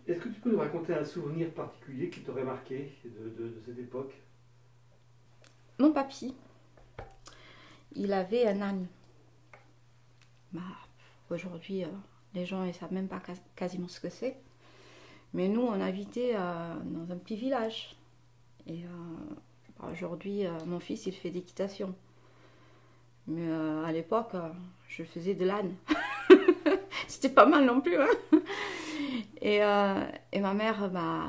Est-ce que tu peux nous raconter un souvenir particulier qui t'aurait marqué de cette époque? Mon papy, il avait un âne. Bah, aujourd'hui, les gens ne savent même pas quasiment ce que c'est. Mais nous, on habitait dans un petit village. Et aujourd'hui, mon fils, il fait d'équitation. Mais à l'époque, je faisais de l'âne. C'était pas mal non plus. Hein. Et ma mère, bah,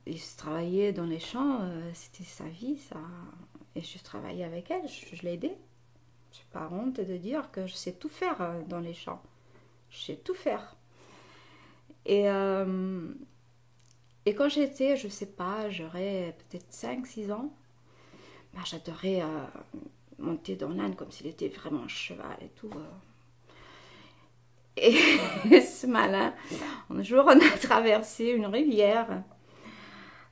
il travaillait dans les champs. C'était sa vie, ça. Et je travaillais avec elle, je l'ai aidée. Je n'ai pas honte de dire que je sais tout faire dans les champs. Je sais tout faire. Et, et quand j'étais, je sais pas, j'aurais peut-être 5 6 ans, bah, j'adorais monter dans l'âne comme s'il était vraiment un cheval et tout. Et ce malin, un jour, on a traversé une rivière,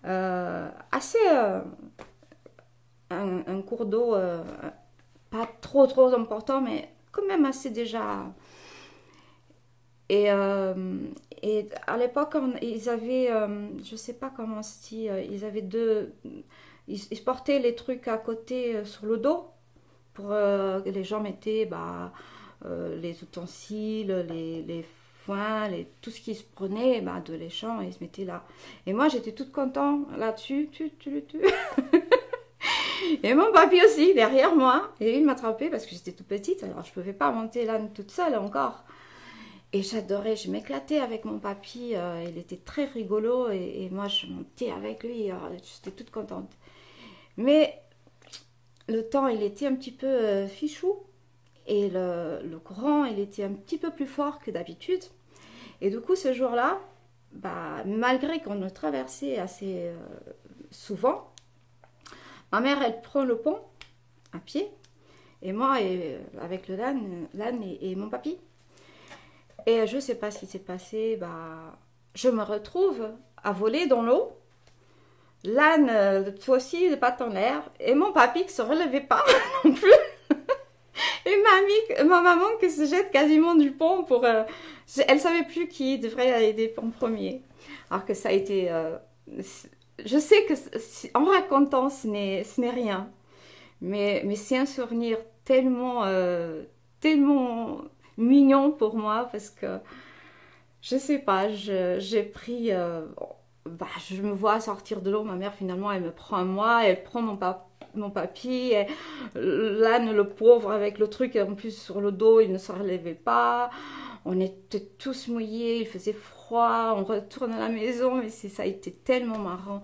assez un cours d'eau, pas trop important, mais quand même assez déjà. Et à l'époque, ils avaient, je sais pas comment on se dit, ils avaient ils portaient les trucs à côté sur le dos pour que les gens mettaient bah, les ustensiles, les foins, tout ce qui se prenait bah, de les champs, et ils se mettaient là. Et moi, j'étais toute contente là-dessus. Et mon papy aussi, derrière moi. Et il m'attrapait parce que j'étais toute petite, alors je pouvais pas monter là toute seule encore. Et j'adorais, je m'éclatais avec mon papy, il était très rigolo et moi je montais avec lui, j'étais toute contente. Mais le temps il était un petit peu fichou et le courant il était un petit peu plus fort que d'habitude. Et du coup ce jour-là, bah, malgré qu'on le traversait assez souvent, ma mère elle prend le pont à pied et moi avec l'âne et mon papy. Et je ne sais pas ce qui s'est passé, bah, je me retrouve à voler dans l'eau, l'âne toi aussi de pattes en l'air, et mon papy qui ne se relevait pas non plus. Et ma maman qui se jette quasiment du pont pour... elle ne savait plus qui devrait aider en premier. Alors que ça a été... je sais que en racontant, ce n'est rien. Mais c'est un souvenir tellement mignon pour moi parce que je sais pas, j'ai pris, bah, je me vois sortir de l'eau, ma mère finalement elle me prend à moi, elle prend mon papy, l'âne le pauvre avec le truc en plus sur le dos, il ne se relevait pas, on était tous mouillés, il faisait froid, on retourne à la maison, mais ça a été tellement marrant.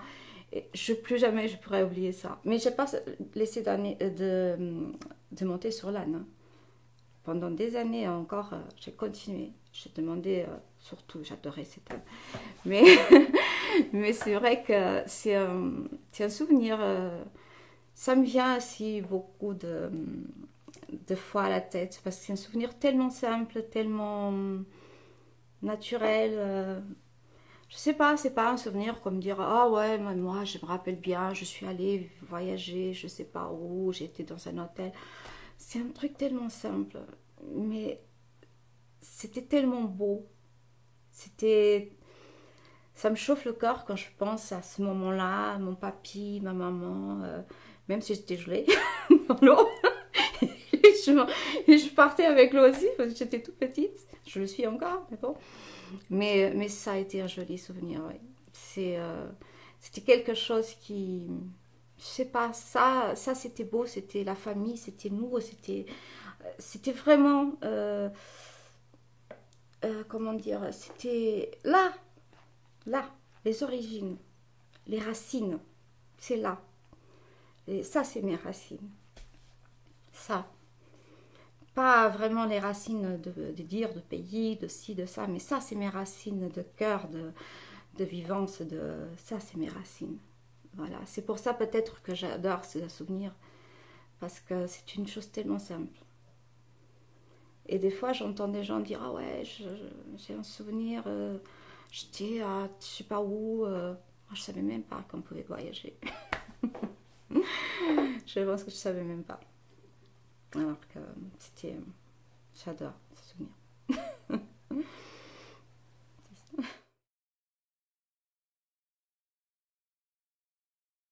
Et plus jamais je pourrais oublier ça. Mais j'ai pas laissé de monter sur l'âne. Hein. Pendant des années encore, j'ai continué. J'ai demandé, surtout, j'adorais cet âne. Mais, mais c'est vrai que c'est un souvenir. Ça me vient aussi beaucoup de fois à la tête. Parce que c'est un souvenir tellement simple, tellement naturel. Je sais pas, c'est pas un souvenir comme dire ah ouais, moi je me rappelle bien, je suis allée voyager, je sais pas où, j'étais dans un hôtel. C'est un truc tellement simple, mais c'était tellement beau. C'était, ça me chauffe le corps quand je pense à ce moment-là, mon papy, ma maman, même si j'étais gelée dans l'eau. Je partais avec l'eau aussi parce que j'étais toute petite. Je le suis encore, mais bon. Mais ça a été un joli souvenir, oui. C'était quelque chose qui, je sais pas, ça c'était beau, c'était la famille, c'était nous, c'était vraiment, comment dire, c'était là, les origines, les racines, c'est là. Et ça, c'est mes racines. Ça. Pas vraiment les racines de dire, de pays, de ci, de ça, mais ça, c'est mes racines de cœur, de vivance, ça, c'est mes racines. Voilà, c'est pour ça peut-être que j'adore ce souvenir, parce que c'est une chose tellement simple. Et des fois, j'entends des gens dire ah ouais, j'ai un souvenir, j'étais à je sais pas où, moi, je savais même pas qu'on pouvait voyager. Je pense que je savais même pas. Alors que c'était, j'adore ce souvenir.